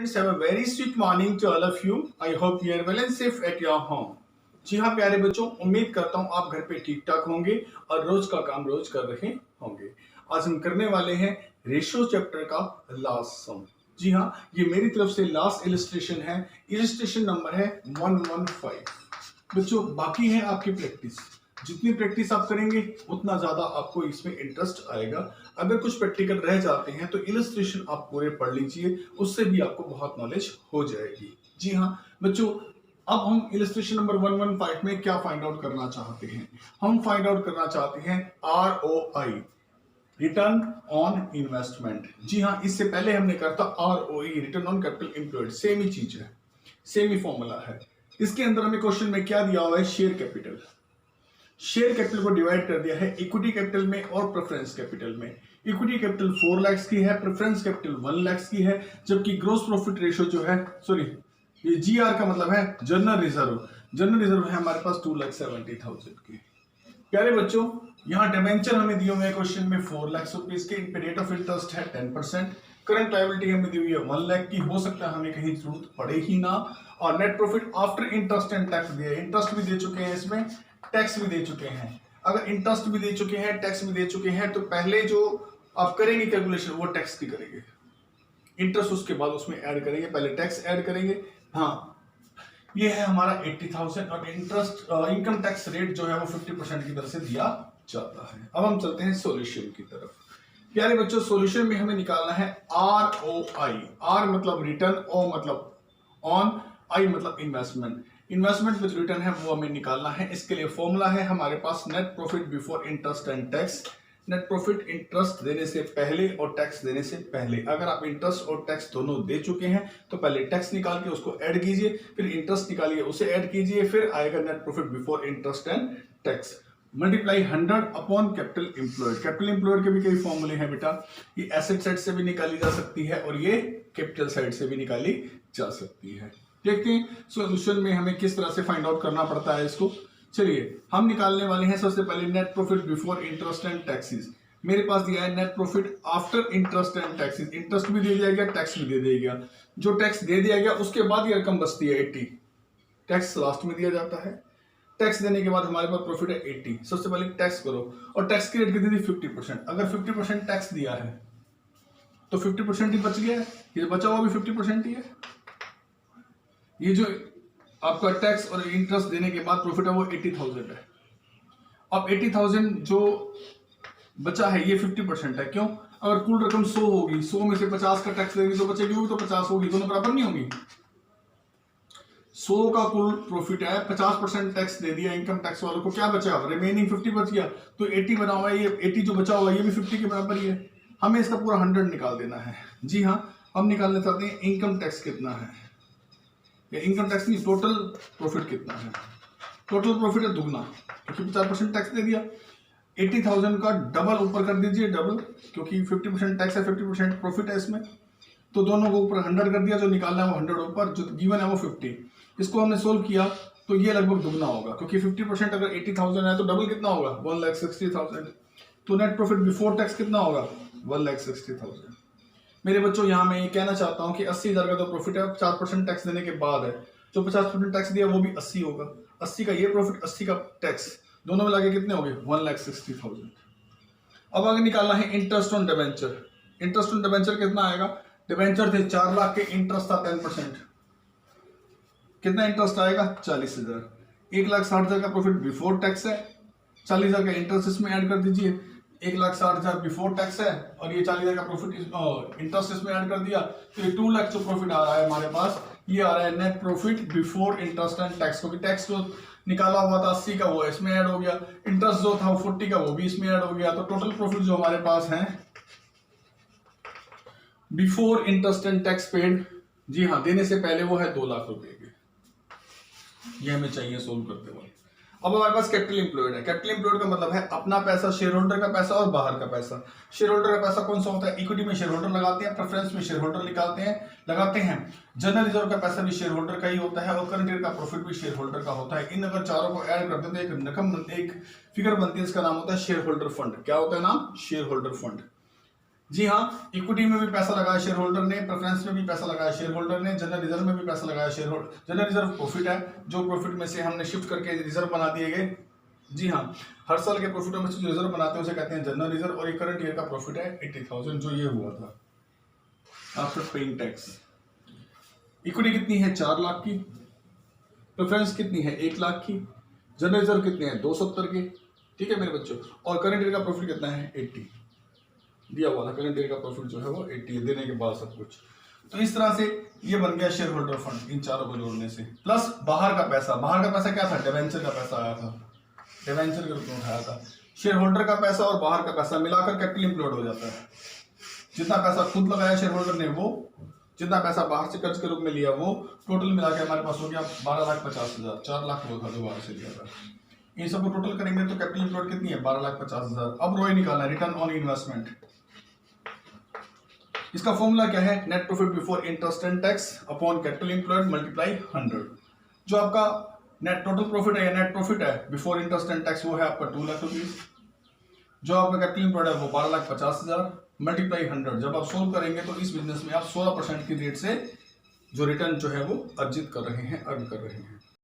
students, have a very sweet morning to all of you. I hope you are well and safe at your home. जी हाँ प्यारे बच्चों, उम्मीद करता हूँ आप घर पे ठीक ठाक होंगे और रोज का काम रोज कर रहे होंगे। आज हम करने वाले हैं रेशियो चैप्टर का लास्ट सम। जी हाँ, ये मेरी तरफ से लास्ट इलस्ट्रेशन है। इलस्ट्रेशन नंबर है 115। बच्चों बाकी है आपकी प्रैक्टिस। जितनी प्रैक्टिस आप करेंगे उतना ज्यादा आपको इसमें इंटरेस्ट आएगा। अगर कुछ प्रैक्टिकल रह जाते हैं तो इलस्ट्रेशन आप पूरे पढ़ लीजिए, उससे भी आपको बहुत नॉलेज हो जाएगी। जी हाँ बच्चों, अब हम इलस्ट्रेशन नंबर 115 में क्या फाइंड आउट करना चाहते हैं? हम फाइंड आउट करना चाहते हैं ROI, रिटर्न ऑन इन्वेस्टमेंट। जी हाँ, इससे पहले हमने कहा था ROE, return on capital employed. Same ही चीज है, सेम ही फॉर्मूला है। इसके अंदर हमें क्वेश्चन में क्या दिया हुआ है? Share capital. शेयर कैपिटल को डिवाइड कर दिया है इक्विटी कैपिटल में और प्रेफरेंस कैपिटल में। इक्विटी कैपिटल 4 लाख की है, प्रेफरेंस कैपिटल 1 लाख की है, जबकि ग्रोस प्रॉफिट रेशियो जो है, सॉरी ये GR का मतलब है जनरल रिजर्व। जनरल रिजर्व है हमारे पास 2,70,000 की। प्यारे बच्चों, यहाँ डिबेंचर हमें दिए हुए क्वेश्चन में 4 लाख रुपीज के। इन पे रेट ऑफ इंटरेस्ट है 10%। करंट लायबिलिटी हमें दी हुई है 1 लाख की। हो सकता है हमें कहीं जरूरत पड़े ही ना। और net profit after interest and tax दिया है। इंटरेस्ट भी दे चुके हैं, इसमें टैक्स भी दे चुके हैं। अगर इंटरेस्ट भी दे चुके हैं, टैक्स भी दे चुके हैं, तो पहले जो आप करेंगे कैलकुलेशन वो टैक्स की करेंगे। इंटरेस्ट उसके बाद उसमें ऐड करेंगे, पहले टैक्स ऐड करेंगे। हाँ, ये है हमारा 80,000 और इंटरेस्ट इनकम टैक्स रेट जो है वो 50% की तरफ से दिया जाता है। अब हम चलते हैं सॉल्यूशन की तरफ। प्यारे बच्चों, सॉल्यूशन में हमें निकालना है ROI। R मतलब रिटर्न, O मतलब ऑन, I मतलब इन्वेस्टमेंट। इन्वेस्टमेंट विद रिटर्न है वो हमें निकालना है। इसके लिए फॉर्मूला है हमारे पास net profit before interest and tax. Net profit interest देने से पहले और टैक्स देने से पहले। अगर आप इंटरेस्ट और टैक्स दोनों दे चुके हैं तो पहले टैक्स निकाल के उसको ऐड कीजिए, फिर इंटरेस्ट निकालिए उसे ऐड कीजिए, फिर आएगा net profit before interest and tax. Multiply 100 upon capital employed. Capital employed के भी कई फॉर्मूले हैं बेटा। ये एसेट साइड से भी निकाली जा सकती है और ये कैपिटल साइड से भी निकाली जा सकती है। देखते हैं सॉल्यूशन में हमें किस तरह से फाइंड आउट करना पड़ता है इसको। चलिए हम निकालने वाले हैं सबसे पहले net profit before interest and taxes. मेरे पास दिया है net profit after interest and taxes. Interest भी दे दिया गया, टैक्स भी दे दिया गया। जो टैक्स दे दिया गया उसके बाद ये रकम बचती है 80। टैक्स लास्ट में दिया जाता है। टैक्स देने के बाद हमारे पास प्रॉफिट है 80। सबसे पहले टैक्स करो, और टैक्स की रेट कितनी थी? 50%। अगर 50% टैक्स दिया है तो 50% ही बच गया है। ये बचा हुआ भी 50% ही है। ये जो आपका टैक्स और इंटरेस्ट देने के बाद प्रॉफिट है वो 80,000 है। अब 80,000 जो बचा है ये 50% है। क्यों? अगर कुल रकम 100 होगी, 100 में से 50 का टैक्स देंगे तो बचेगी होगी तो 50 होगी, दोनों बराबर नहीं होंगी। 100 का कुल प्रॉफिट है, 50% टैक्स दे दिया इनकम टैक्स वालों को, क्या बचा? रिमेनिंग 50 बच गया। तो 80 बना हुआ है, ये 80 जो बचा हुआ है ये भी 50 के बराबर ही है। हमें इसका पूरा 100 निकाल देना है। जी हाँ, हम निकालना चाहते हैं इनकम टैक्स कितना है। इनकम टैक्स नहीं, टोटल प्रॉफिट कितना है। टोटल प्रॉफिट है दुगना, क्योंकि 50% टैक्स दे दिया। 80,000 का डबल ऊपर कर दीजिए, डबल, क्योंकि 50% टैक्स है, 50% प्रॉफिट है इसमें। तो दोनों को ऊपर 100 कर दिया, जो निकालना है वो 100 ऊपर, जो गिवन है वो 50। इसको हमने सोल्व किया तो ये लगभग दुगना होगा, क्योंकि 50% अगर 80,000 है तो डबल कितना होगा? 1,60,000। तो नेट प्रॉफिट बिफोर टैक्स कितना होगा? 1,60,000। मेरे बच्चों यहाँ मैं ये कहना चाहता हूँ कि 80,000 का तो प्रॉफिट है, 50% टैक्स देने के बाद है। जो 50% टैक्स दिया वो भी 80 होगा। 80 का ये प्रॉफिट, 80 का टैक्स, दोनों मिला के कितने हो गए? 1,60,000। अब आगे निकालना है interest on debenture. Interest on debenture कितना आएगा? डिबेंचर थे 4 लाख के, इंटरेस्ट था 10%। कितना इंटरेस्ट आएगा? 40,000। 1,60,000 का प्रॉफिट बिफोर टैक्स है, 40,000 का इंटरेस्ट इसमें ऐड कर दीजिए। 1,60,000 बिफोर टैक्स है और ये 40,000 का प्रॉफिट इंटरेस्ट इसमें ऐड कर दिया, तो ये 2 लाख जो प्रॉफिट आ रहा है हमारे पास, ये आ रहा है net profit before interest and tax. क्योंकि टैक्स जो निकाला हुआ था 80 का वो इसमें ऐड हो गया, इंटरेस्ट जो था 40 का वो भी इसमें ऐड हो गया। तो टोटल प्रॉफिट जो हमारे पास है before interest and tax paid, जी हाँ, देने से पहले, वो है 2 लाख रुपए के। ये हमें चाहिए सोल्व करते हुए। अब हमारे पास कैपिटल एम्प्लॉयड है। कैपिटल एम्प्लॉयड का मतलब है अपना पैसा, शेयर होल्डर का पैसा और बाहर का पैसा। शेयर होल्डर का पैसा कौन सा होता है? इक्विटी में शेयर होल्डर लगाते हैं, प्रेफरेंस में शेयर होल्डर लगाते हैं। जनरल रिजर्व का पैसा भी शेयर होल्डर का ही होता है और करंट ईयर का प्रॉफिट भी शेयर होल्डर का होता है। इन अगर चारों को ऐड करते हैं तो एक रकम, एक फिगर बनती है, इसका नाम होता है शेयर होल्डर फंड। क्या होता है नाम? Share holder fund. जी हाँ, इक्विटी में भी पैसा लगाया शेयर होल्डर ने, प्रेफरेंस में भी पैसा लगाया शेयर होल्डर ने, जनरल रिजर्व में भी पैसा लगाया share holder. General reserve profit है, जो प्रॉफिट में से हमने शिफ्ट करके रिजर्व बना दिए गए। जी हाँ, हर साल के प्रॉफिटों में से जो रिजर्व बनाते हैं उसे कहते हैं जनरल रिजर्व। और ये करंट ईयर का प्रॉफिट है 80,000, जो ये हुआ था आफ्टर पेइंग टैक्स। इक्विटी कितनी है? 4 लाख की। प्रेफरेंस कितनी है? 1 लाख की। जनरल रिजर्व कितने हैं? 270 के। ठीक है मेरे बच्चों। और करंट ईयर का प्रॉफिट कितना है? 80 दिया हुआ था। करंट ईयर का प्रॉफिट जो है वो 80 देने के बाद सब कुछ। तो इस तरह से ये बन गया शेयर होल्डर फंड इन चारों को जोड़ने से। प्लस बाहर का पैसा। बाहर का पैसा क्या था? डिवेंचर का पैसा आया था, डिवेंचर के रूप में उठाया था। शेयर होल्डर का पैसा और बाहर का पैसा मिलाकर कैपिटल एम्प्लॉयड हो जाता है। जितना पैसा खुद लगाया शेयर होल्डर ने वो, जितना पैसा बाहर से कर्ज के रूप में लिया वो, टोटल मिला के हमारे पास हो गया 12,50,000। 4 लाख वो था जो बाहर से लिया था। इन सबको टोटल करेंगे तो कैपिटल एम्प्लॉयड कितनी है? 12,50,000। अब रोए निकालना है, रिटर्न ऑन इन्वेस्टमेंट। इसका फॉर्मूला क्या है? Net profit before interest and tax upon capital employed multiply 100। जो आपका नेट टोटल प्रॉफिट है या नेट प्रॉफिट है बिफोर इंटरेस्ट एंड टैक्स वो है आपका 2 लाख रुपीज। जो आपका कैपिटल एम्प्लॉयड है वो 12,50,000 मल्टीप्लाई 100। जब आप सोल्व करेंगे तो इस बिजनेस में आप 16% की रेट से जो रिटर्न जो है वो अर्जित कर रहे हैं, अर्न कर रहे हैं।